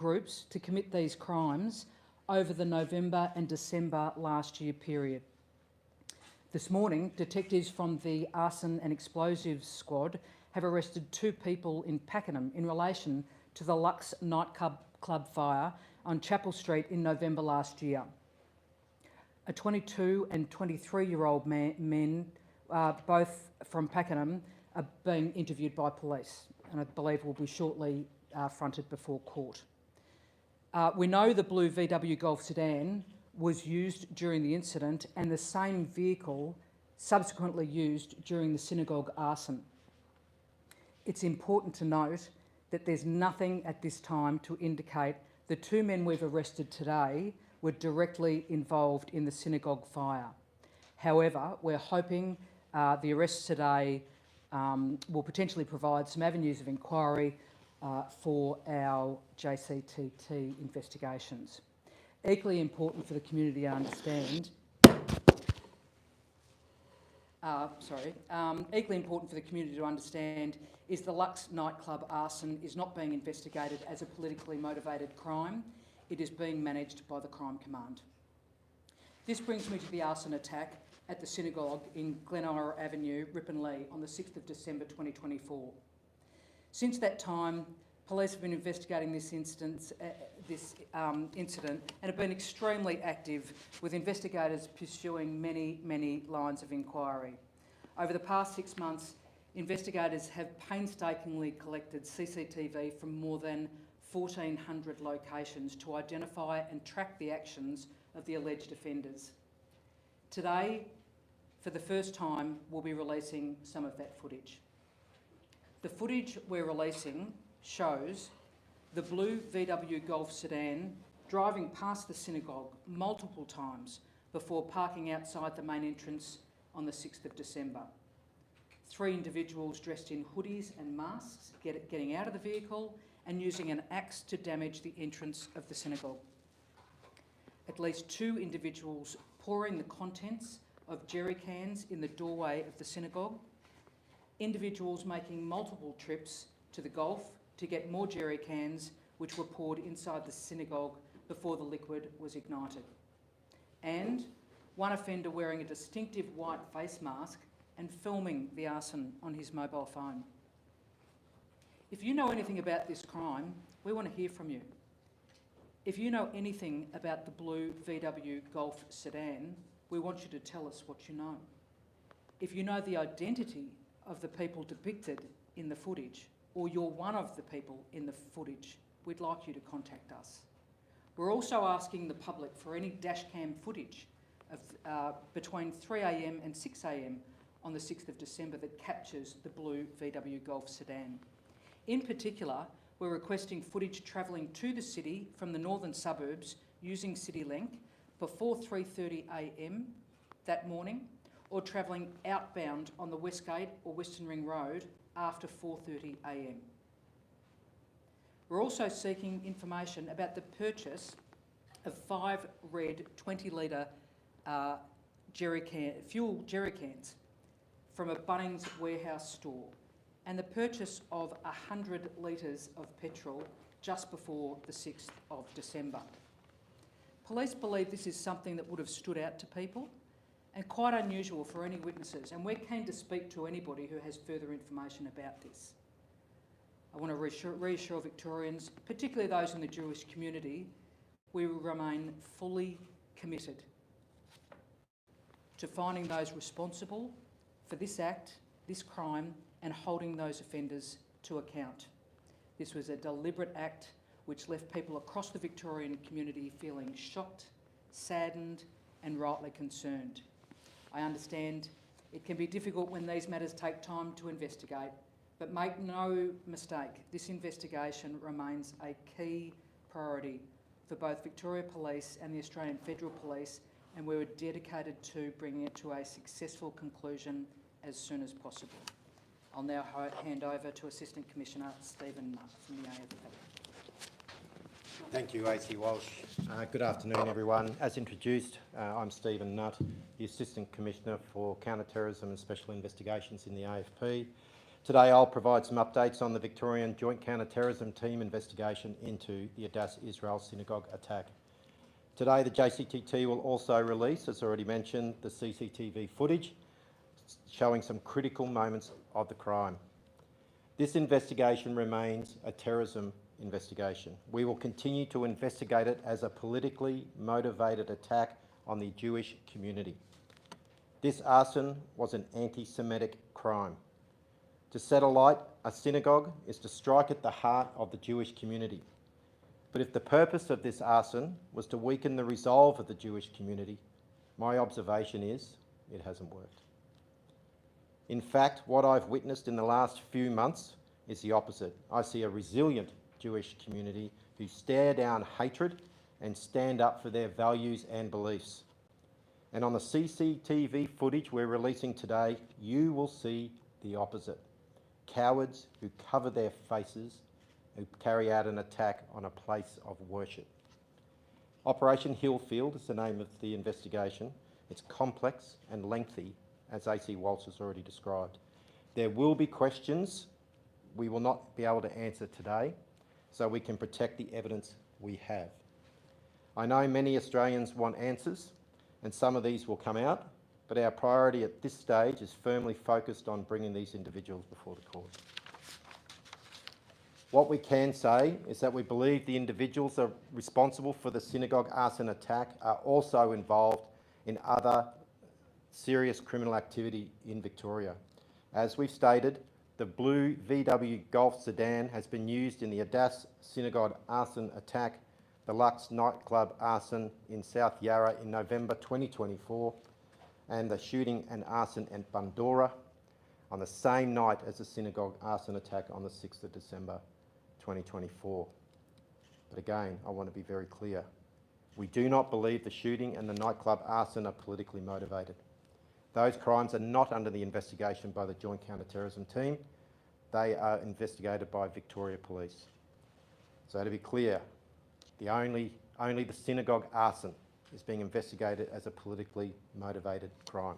groups to commit these crimes over the November and December last year period. This morning, detectives from the Arson and Explosives Squad have arrested 2 people in Pakenham in relation to the Lux nightclub fire on Chapel Street in November last year. A 22 and 23-year-old men, both from Pakenham, are being interviewed by police and I believe will be shortly fronted before court. We know the blue VW Golf sedan was used during the incident and the same vehicle subsequently used during the synagogue arson. It's important to note that there's nothing at this time to indicate the 2 men we've arrested today were directly involved in the synagogue fire. However, we're hoping the arrests today will potentially provide some avenues of inquiry for our JCTT investigations. Equally important for the community to understand is the Lux nightclub arson is not being investigated as a politically motivated crime. It is being managed by the Crime Command. This brings me to the arson attack at the synagogue in Glenora Avenue, Ripponlea, on the 6th of December 2024. Since that time, police have been investigating this incident and have been extremely active, with investigators pursuing many lines of inquiry. Over the past 6 months, investigators have painstakingly collected CCTV from more than 1,400 locations to identify and track the actions of the alleged offenders. Today, for the first time, we'll be releasing some of that footage. The footage we're releasing shows the blue VW Golf sedan driving past the synagogue multiple times before parking outside the main entrance on the 6th of December. 3 individuals dressed in hoodies and masks getting out of the vehicle and using an axe to damage the entrance of the synagogue. At least 2 individuals pouring the contents of jerry cans in the doorway of the synagogue. Individuals making multiple trips to the Gulf to get more jerry cans, which were poured inside the synagogue before the liquid was ignited. And 1 offender wearing a distinctive white face mask and filming the arson on his mobile phone. If you know anything about this crime, we want to hear from you. If you know anything about the blue VW Golf sedan, we want you to tell us what you know. If you know the identity of the people depicted in the footage, or you're one of the people in the footage, we'd like you to contact us. We're also asking the public for any dashcam footage of between 3 a.m. and 6 a.m. on the 6th of December that captures the blue VW Golf sedan. In particular, we're requesting footage travelling to the city from the northern suburbs using CityLink before 3:30 a.m. that morning, or travelling outbound on the Westgate or Western Ring Road after 4:30 a.m. We're also seeking information about the purchase of 5 red 20-litre fuel jerry cans from a Bunnings warehouse store, and the purchase of 100 litres of petrol just before the 6th of December. Police believe this is something that would have stood out to people and quite unusual for any witnesses, and we're keen to speak to anybody who has further information about this. I want to reassure Victorians, particularly those in the Jewish community, we will remain fully committed to finding those responsible for this act, this crime, and holding those offenders to account. This was a deliberate act which left people across the Victorian community feeling shocked, saddened, and rightly concerned. I understand it can be difficult when these matters take time to investigate, but make no mistake, this investigation remains a key priority for both Victoria Police and the Australian Federal Police, and we're dedicated to bringing it to a successful conclusion as soon as possible. I'll now hand over to Assistant Commissioner Stephen Nutt from the AFP. Thank you, AC Walsh. Good afternoon, everyone. As introduced, I'm Stephen Nutt, the Assistant Commissioner for Counterterrorism and Special Investigations in the AFP. Today I'll provide some updates on the Victorian Joint Counterterrorism Team investigation into the Adass Israel Synagogue attack. Today the JCTT will also release, as already mentioned, the CCTV footage showing some critical moments of the crime. This investigation remains a terrorism investigation. We will continue to investigate it as a politically motivated attack on the Jewish community. This arson was an anti-Semitic crime. To set alight a synagogue is to strike at the heart of the Jewish community. But if the purpose of this arson was to weaken the resolve of the Jewish community, my observation is it hasn't worked. In fact, what I've witnessed in the last few months is the opposite. I see a resilient Jewish community who stare down hatred and stand up for their values and beliefs. And on the CCTV footage we're releasing today, you will see the opposite. Cowards who cover their faces, who carry out an attack on a place of worship. Operation Hillfield is the name of the investigation. It's complex and lengthy, as AC Walsh has already described. There will be questions we will not be able to answer today, so we can protect the evidence we have. I know many Australians want answers, and some of these will come out, but our priority at this stage is firmly focused on bringing these individuals before the court. What we can say is that we believe the individuals are responsible for the synagogue arson attack are also involved in other serious criminal activity in Victoria. As we've stated, the blue VW Golf sedan has been used in the Adass Synagogue arson attack, the Lux nightclub arson in South Yarra in November 2024, and the shooting and arson at Bundoora on the same night as the synagogue arson attack on the 6th of December 2024. But again, I want to be very clear. We do not believe the shooting and the nightclub arson are politically motivated. Those crimes are not under the investigation by the Joint Counterterrorism Team. They are investigated by Victoria Police. So to be clear, only the synagogue arson is being investigated as a politically motivated crime.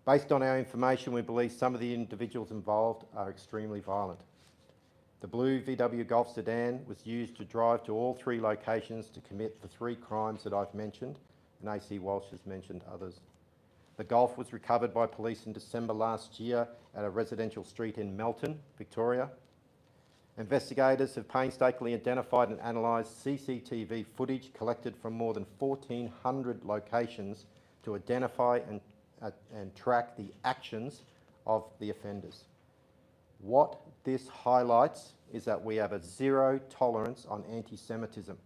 Based on our information, we believe some of the individuals involved are extremely violent. The blue VW Golf sedan was used to drive to all three locations to commit the three crimes that I've mentioned, and AC Walsh has mentioned others. The Golf was recovered by police in December last year at a residential street in Melton, Victoria. Investigators have painstakingly identified and analysed CCTV footage collected from more than 1,400 locations to identify and track the actions of the offenders. What this highlights is that we have a zero tolerance on anti-Semitism,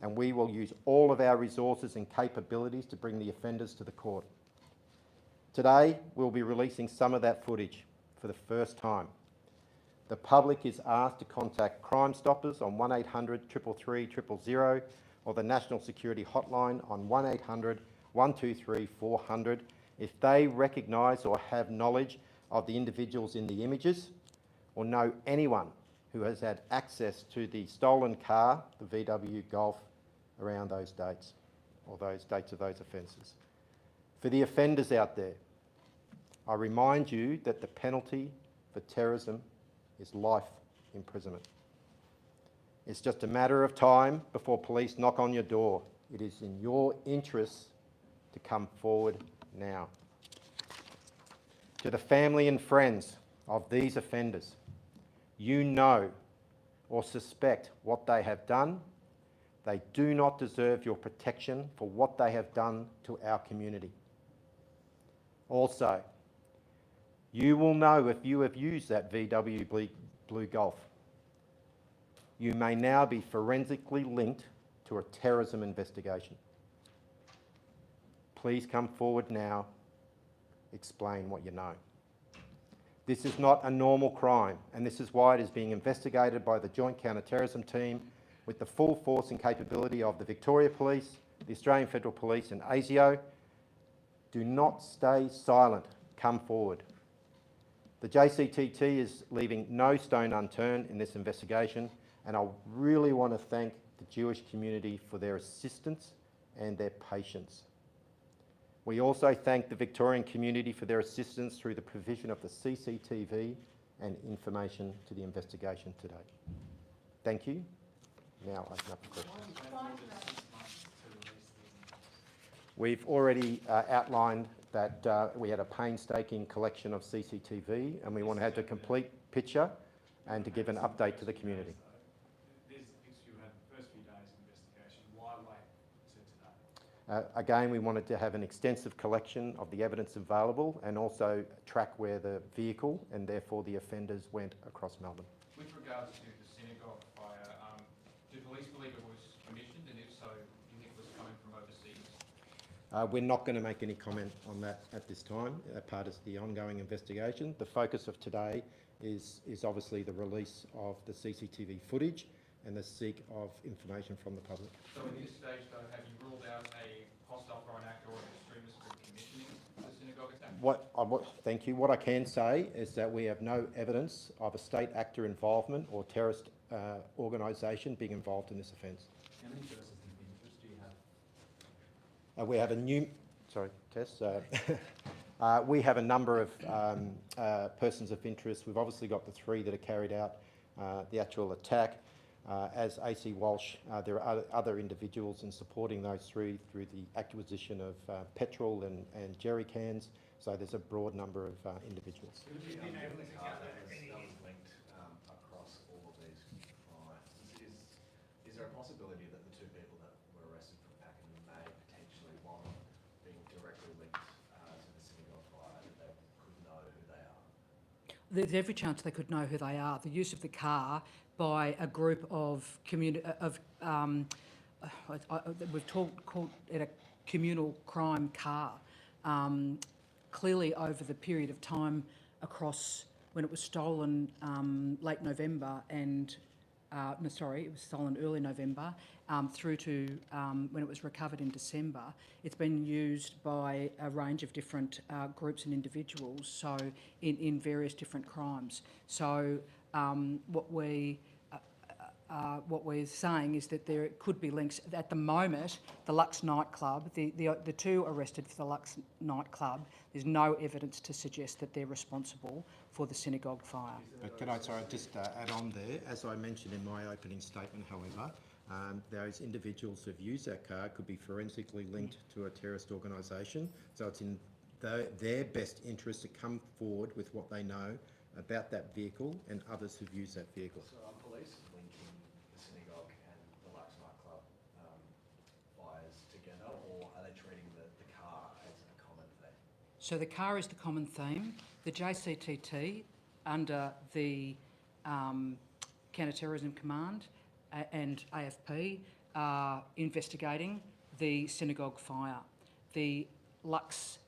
and we will use all of our resources and capabilities to bring the offenders to the court. Today, we'll be releasing some of that footage for the first time. The public is asked to contact Crime Stoppers on 1800 333 000 or the National Security Hotline on 1800 123 400 if they recognise or have knowledge of the individuals in the images or know anyone who has had access to the stolen car, the VW Golf, around those dates or those dates of those offences. For the offenders out there, I remind you that the penalty for terrorism is life imprisonment. It's just a matter of time before police knock on your door. It is in your interests to come forward now. To the family and friends of these offenders, you know or suspect what they have done. They do not deserve your protection for what they have done to our community. Also, you will know if you have used that VW Blue Golf. You may now be forensically linked to a terrorism investigation. Please come forward now, explain what you know. This is not a normal crime, and this is why it is being investigated by the Joint Counterterrorism Team with the full force and capability of the Victoria Police, the Australian Federal Police and ASIO. Do not stay silent, come forward. The JCTT is leaving no stone unturned in this investigation, and I really want to thank the Jewish community for their assistance and their patience. We also thank the Victorian community for their assistance through the provision of the CCTV and information to the investigation today. Thank you. Now I open up for questions. We've already outlined that we had a painstaking collection of CCTV and we want to have a complete picture and to give an update to the community. There's the picture you had the first few days of investigation. Why wait to today? Again, we wanted to have an extensive collection of the evidence available and also track where the vehicle and therefore the offenders went across Melbourne. With regards to the synagogue fire, do police believe it was commissioned, and if so, do you think it was coming from overseas? We're not going to make any comment on that at this time. Part of the ongoing investigation. The focus of today is obviously the release of the CCTV footage and the seek of information from the public. So at this stage, though, have you ruled out a hostile foreign actor or an extremist for commissioning the synagogue attack? Thank you. What I can say is that we have no evidence of a state actor involvement or terrorist organisation being involved in this offence. How many persons of interest do you have? We have a new... Sorry, Tess. We have a number of persons of interest. We've obviously got the 3 that have carried out the actual attack. As AC Walsh, there are other individuals in supporting those 3 through the acquisition of petrol and jerry cans. So there's a broad number of individuals. Have you been able to gather any linked across all of these crimes? Is there a possibility that the 2 people that were arrested from Pakenham may potentially, one being directly linked to the synagogue fire, that they could know who they are? There's every chance they could know who they are. The use of the car by a group of we've called it a communal crime car. Clearly, over the period of time across when it was stolen late November and it was stolen early November through to when it was recovered in December. It's been used by a range of different groups and individuals, so in various different crimes. So what we're saying is that there could be links. At the moment, the Lux nightclub, the 2 arrested for the Lux nightclub, there's no evidence to suggest that they're responsible for the synagogue fire. But can I just add on there? As I mentioned in my opening statement, however, those individuals who've used that car could be forensically linked to a terrorist organisation. So it's in their best interest to come forward with what they know about that vehicle and others who've used that vehicle. So are police linking the synagogue and the Lux nightclub fires together, or are they treating the car as a common thing? So the car is the common theme. The JCTT, under the Counterterrorism Command and AFP, are investigating the synagogue fire. The Lux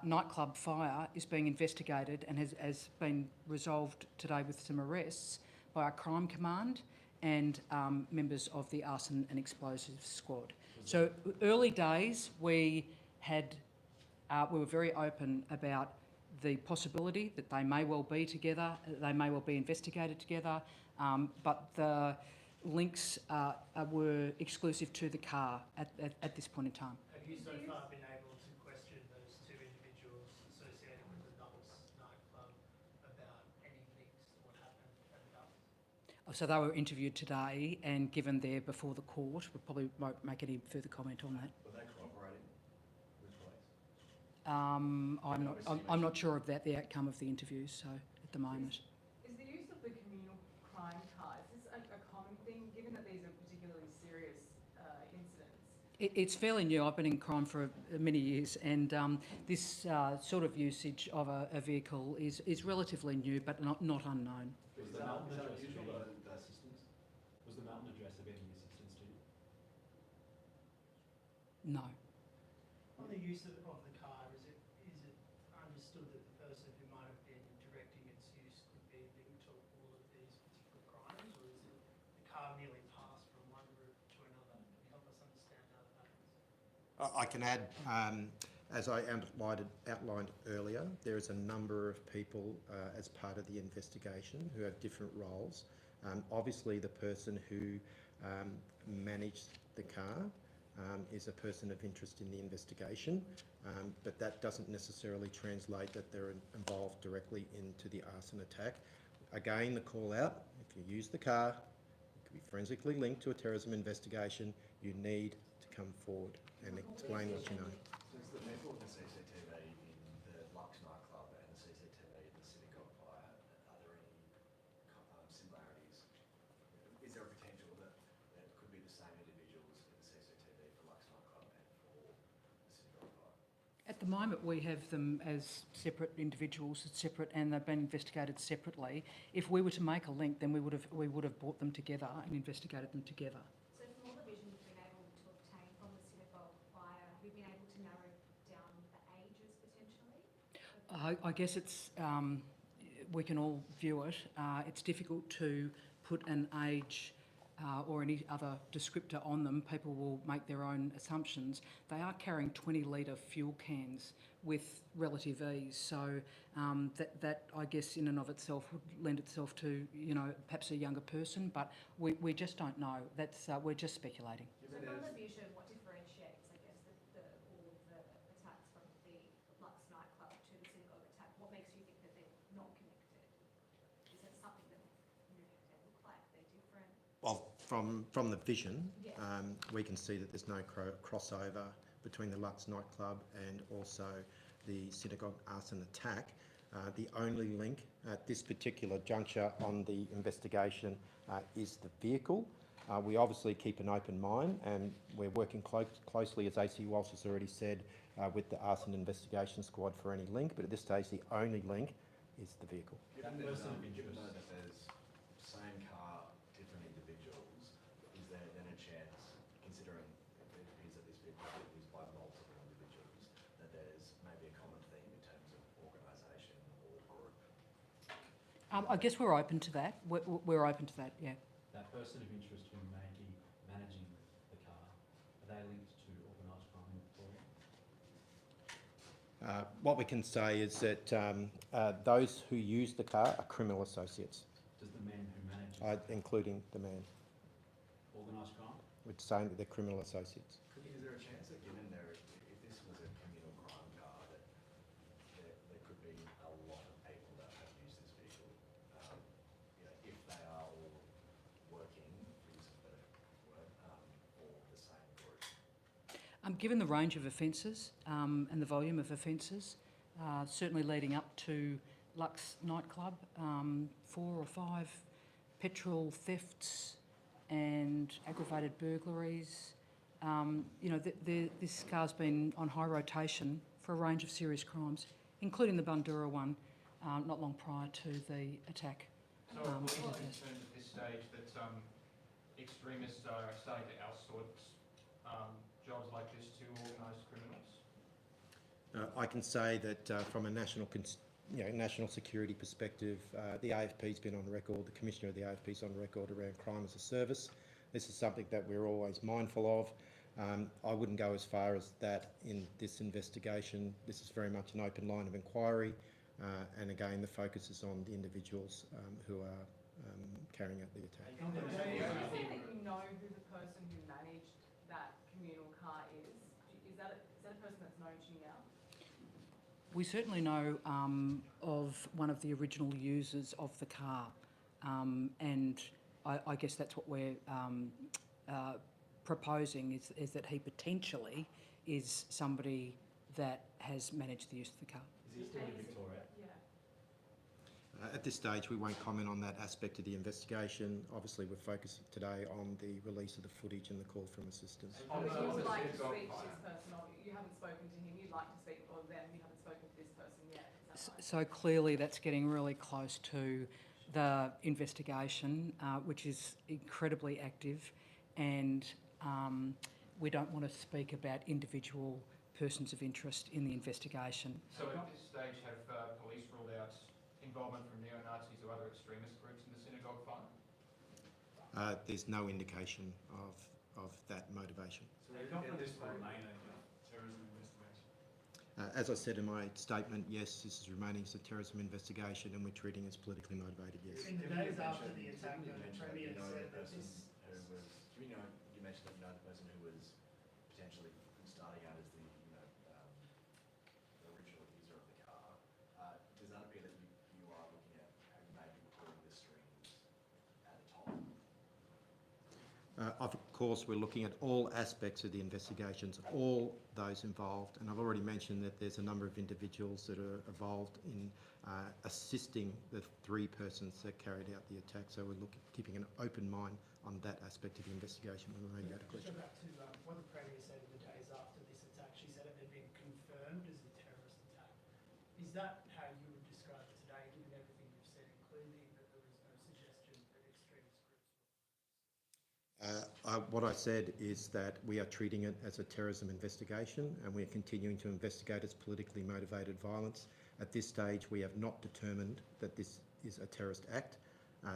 nightclub fire is being investigated and has been resolved today with some arrests by our crime command and members of the arson and explosives squad. So early days we were very open about the possibility that they may well be together, they may well be investigated together, but the links were exclusive to the car at this point in time. Have you so far been able to question those 2 individuals associated with the Lux nightclub about any links to what happened at the Lux? So they were interviewed today, and given they're before the court, we probably won't make any further comment on that. Were they cooperating with police? I'm not sure of the outcome of the interviews. So at the moment, is the use of the communal crime car, is this a common thing, given that these are particularly serious incidents? it's fairly new. I've been in crime for many years, and this sort of usage of a vehicle is relatively new, but not unknown. Was the Mountain address the assistance? Was the Mountain address of any assistance to you? No. On the use of the car, is it understood that the person who might have been directing its use could be linked to all of these particular crimes, or is it the car merely passed from one group to another? Can you help us understand how that happens? I can add, as I outlined earlier, there is a number of people as part of the investigation who have different roles. Obviously, the person who managed the car is a person of interest in the investigation, but that doesn't necessarily translate that they're involved directly into the arson attack. Again, the call out, if you use the car, it could be forensically linked to a terrorism investigation, you need to come forward and explain what you know. Does the people with the CCTV in the Lux nightclub and the CCTV in the synagogue fire, are there any similarities? Is there a potential that it could be the same individuals in the CCTV for Lux nightclub and for the synagogue fire? At the moment, we have them as separate individuals, and they've been investigated separately. If we were to make a link, then we would have brought them together and investigated them together. So from all the vision you've been able to obtain from the synagogue fire, have you been able to narrow down the ages potentially? I guess it's we can all view it. It's difficult to put an age or any other descriptor on them. People will make their own assumptions. They are carrying 20-litre fuel cans with relative ease, so that I guess in and of itself would lend itself to, you know, perhaps a younger person, but we just don't know. That's we're just speculating. So from the vision, what differentiates, I guess, all of the attacks from the Lux nightclub to the synagogue attack? What makes you think that they're not connected? Is it something that they look like, they're different? Well, from the vision, Yeah. we can see that there's no crossover between the Lux nightclub and also the synagogue arson attack. The only link at this particular juncture on the investigation is the vehicle. We obviously keep an open mind, and we're working closely, as AC Walsh has already said, with the arson investigation squad for any link, but at this stage the only link is the vehicle. Given that there's same car, different individuals, is there then a chance, considering it appears that this vehicle is being used by multiple individuals, that there's maybe a common theme in terms of organisation or group? I guess we're open to that. We're open to that, yeah. That person of interest who may be managing the car, are they linked to organised crime in Victoria? What we can say is that those who use the car are criminal associates, Does the man who manages including the man. organised crime? We're saying that they're criminal associates. Is there a chance that given if this was a communal crime car, that there could be a lot of people that have used this vehicle, you know, if they are all working, for use of a better word, for the same group? Given the range of offences and the volume of offences, certainly leading up to Lux nightclub, 4 or 5 petrol thefts and aggravated burglaries. You know, this car's been on high rotation for a range of serious crimes, including the Bundoora one, not long prior to the attack. So I believe in terms at this stage that extremists are starting to outsource jobs like this to organised criminals? I can say that from a national security perspective, the AFP's been on record, the Commissioner of the AFP's on record around crime as a service. This is something that we're always mindful of. I wouldn't go as far as that in this investigation. This is very much an open line of inquiry, and again, the focus is on the individuals who are carrying out the attack. Are you saying that you know who the person who managed that communal car is? Is that a person that's known to you now? We certainly know of one of the original users of the car, and I guess that's what we're proposing is that he potentially is somebody that has managed the use of the car. Is he still in Victoria? Yeah. At this stage, we won't comment on that aspect of the investigation. Obviously, we're focusing today on the release of the footage and the call from assistance. But you would like to speak to this person, or you haven't spoken to him, you'd like to speak, or them, you haven't spoken to this person yet, is that right? So clearly that's getting really close to the investigation, which is incredibly active, and we don't want to speak about individual persons of interest in the investigation. So at this stage, have police ruled out involvement from neo-Nazis or other extremist groups in the synagogue fire? There's no indication of that motivation. So they're confident this will remain a terrorism investigation? As I said in my statement, yes, this is remaining as a terrorism investigation, and we're treating it as politically motivated, yes. In the days after the attack, the You mentioned that Premier you know said the that person this... who was, you mentioned that you know the person who was potentially starting out as the, the original user of the car, does that appear that you are looking at maybe pulling the strings at the top? Of course, we're looking at all aspects of the investigations, all those involved, and I've already mentioned that there's a number of individuals that are involved in assisting the 3 persons that carried out the attack. So we're keeping an open mind on that aspect of the investigation. When we go to question. Just go back to what the Premier said in the days after this attack. She said it had been confirmed as a terrorist attack. Is that how you would describe it today, given everything you've said, including that there was no suggestion that extremist groups were? What I said is that we are treating it as a terrorism investigation, and we're continuing to investigate its politically motivated violence. At this stage, we have not determined that this is a terrorist act.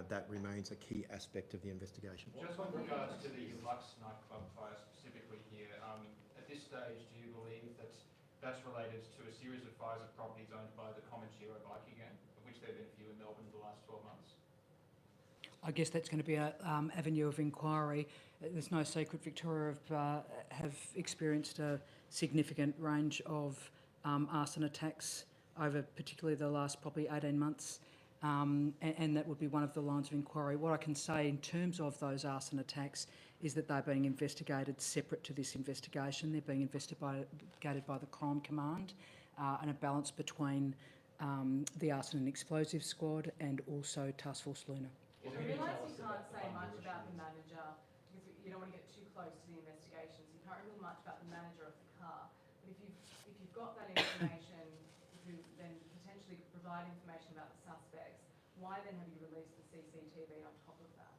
That remains a key aspect of the investigation. Just with regards to the Lux nightclub fire specifically here, at this stage, do you believe that that's related to a series of fires of properties owned by the Comanchero bikie gang, of which there have been a few in Melbourne in the last 12 months? I guess that's going to be an avenue of inquiry. There's no secret Victoria have experienced a significant range of arson attacks over particularly the last probably 18 months. And that would be one of the lines of inquiry. What I can say in terms of those arson attacks is that they're being investigated separate to this investigation. They're being investigated by the Crime Command and a balance between the Arson and Explosives Squad and also Task Force Luna. I realise you can't say much about the manager because you don't want to get too close to the investigations. You can't reveal much about the manager of the car. But if you've got that information, who then potentially could provide information about the suspects, why then have you released the CCTV on top of that?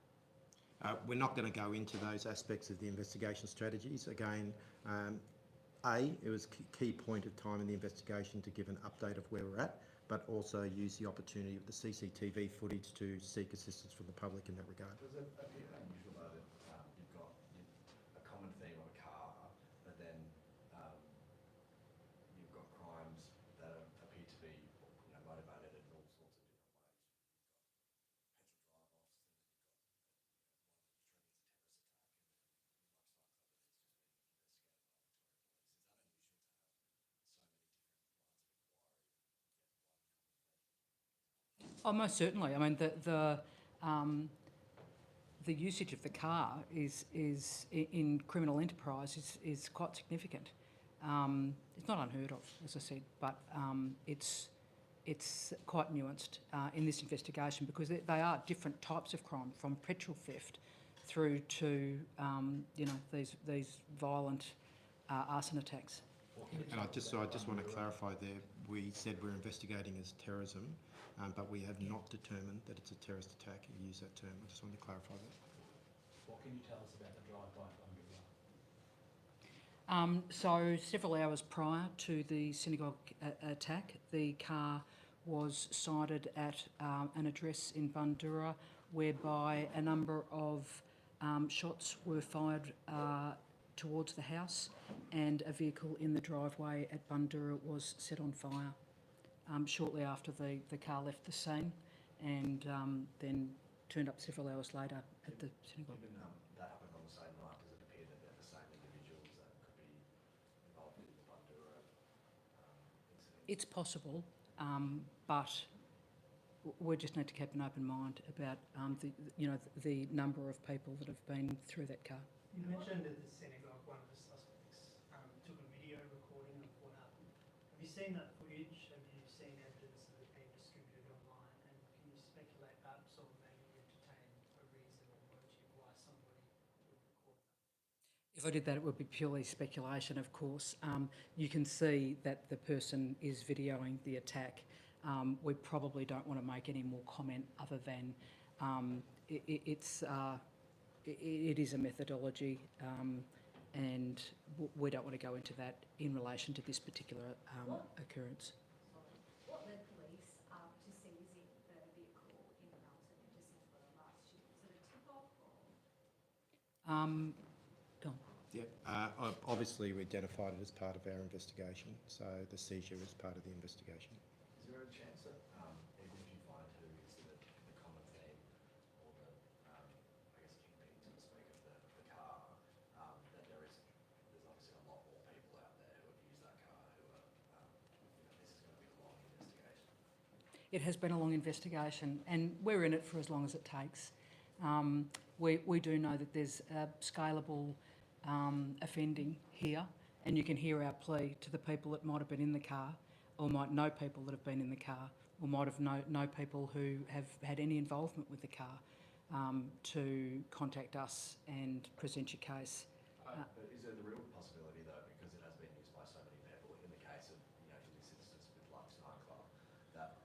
We're not going to go into those aspects of the investigation strategies. Again, it was a key point of time in the investigation to give an update of where we're at, but also use the opportunity of the CCTV footage to seek assistance from the public in that regard. Does it appear unusual though that you've got a common theme of a car, but then you've got crimes that appear to be motivated in all sorts of different ways? Oh, most certainly. I mean, the usage of the car is in criminal enterprise is quite significant. It's not unheard of, as I said, but it's quite nuanced in this investigation because they are different types of crime, from petrol theft through to these violent arson attacks. And I just want to clarify there, we said we're investigating as terrorism, but we have not determined that it's a terrorist attack. You use that term. I just wanted to clarify that. What can you tell us about the drive-by photograph? So several hours prior to the synagogue attack, the car was sighted at an address in Bundoora whereby a number of shots were fired towards the house, and a vehicle in the driveway at Bundoora was set on fire shortly after the car left the scene, and then turned up several hours later at the synagogue. Given that happened on the same night, does it appear that they're the same individuals that could be involved in the Bundoora incident? It's possible, but we just need to keep an open mind about the number of people that have been through that car. You mentioned at the synagogue one of the suspects took a video recording of what happened. Have you seen that footage? Have you seen evidence that has been distributed online? And can you speculate perhaps, or maybe entertain a reason or motive why somebody would record that? If I did that, it would be purely speculation, of course. You can see that the person is videoing the attack. We probably don't want to make any more comment other than it is a methodology, and we don't want to go into that in relation to this particular occurrence. What led police to seizing the vehicle in Melton in December last year? Was it a tip-off or? Go on. Yeah, obviously we identified it as part of our investigation, so the seizure is part of the investigation. Is there a chance that even if you find who is the common theme or the, I guess, kingpin, so to speak, of the car, that there's obviously it has been a long investigation, and we're in it for as long as it takes. We do know that there's scalable offending here, and you can hear our plea to the people that might have been in the car, or might know people that have been in the car, or might have know people who have had any involvement with the car, to contact us and present your case. But is there the real possibility, though, because it has been used by so many people, in the case of, in this instance with Lux nightclub, that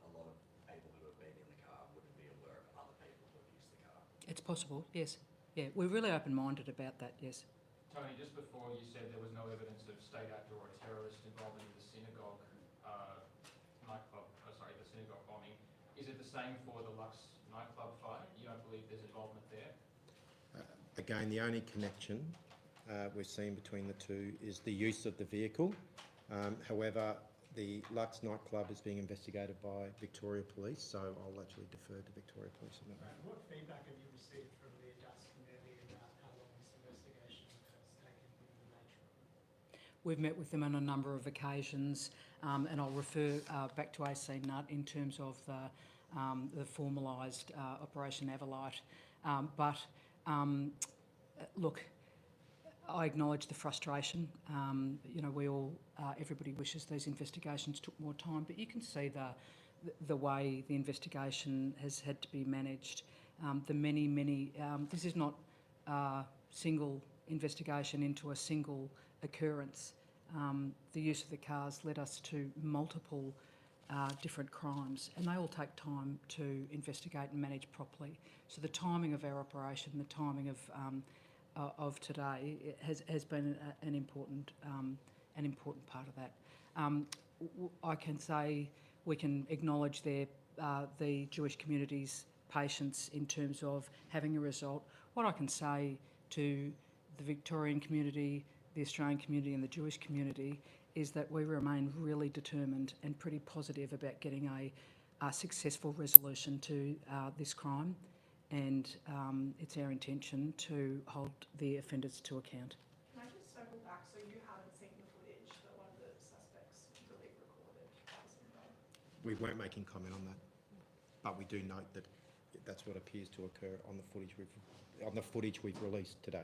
a lot of people who have been in the car wouldn't be aware of other people who have used the car? It's possible, yes. Yeah, we're really open-minded about that, yes. Tony, just before you said there was no evidence of state actor or a terrorist involvement in the synagogue the synagogue bombing. Is it the same for the Lux nightclub fire? You don't believe there's involvement there? Again, the only connection we've seen between the two is the use of the vehicle. However, the Lux nightclub is being investigated by Victoria Police, so I'll actually defer to Victoria Police on that. What feedback have you received from the Adass community about how long this investigation has taken and the nature of it? We've met with them on a number of occasions, and I'll refer back to AC Nut in terms of the formalised Operation Avalite. Look, I acknowledge the frustration. We all, everybody wishes these investigations took more time, but you can see the way the investigation has had to be managed. This is not a single investigation into a single occurrence. The use of the cars led us to multiple different crimes, and they all take time to investigate and manage properly. So the timing of our operation, the timing of today, has been an important part of that. I can say we can acknowledge the Jewish community's patience in terms of having a result. What I can say to the Victorian community, the Australian community and the Jewish community is that we remain really determined and pretty positive about getting a successful resolution to this crime, and it's our intention to hold the offenders to account. Can I just circle back? So you haven't seen the footage that one of the suspects really recorded? We weren't making comment on that, but we do note that that's what appears to occur on the footage we've released today.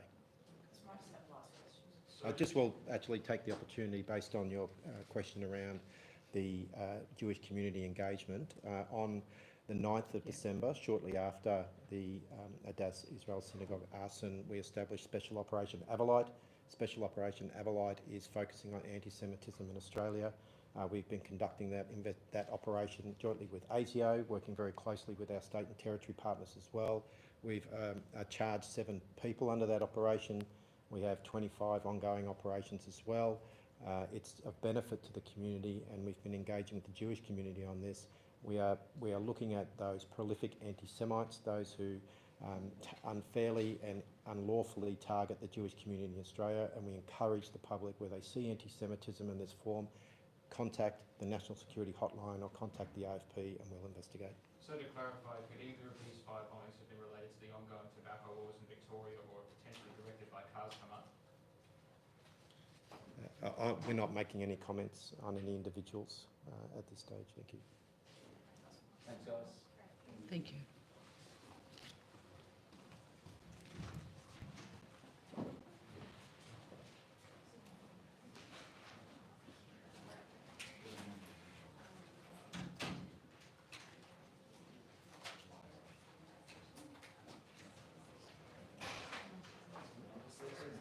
So I just have last questions. I just will actually take the opportunity, based on your question around the Jewish community engagement, on the 9th of December, shortly after the Adass Israel Synagogue arson, we established Special Operation Avalite. Special Operation Avalite is focusing on anti-Semitism in Australia. We've been conducting that operation jointly with ASIO, working very closely with our state and territory partners as well. We've charged 7 people under that operation. We have 25 ongoing operations as well. It's of benefit to the community, and we've been engaging with the Jewish community on this. We are looking at those prolific anti-Semites, those who unfairly and unlawfully target the Jewish community in Australia, and we encourage the public, where they see anti-Semitism in this form, contact the National Security Hotline or contact the AFP, and we'll investigate. So to clarify, could either of these 5 bombings have been related to the ongoing tobacco wars in Victoria, or potentially directed by cars from us? We're not making any comments on any individuals at this stage. Thank you. Thanks, guys. Thank you.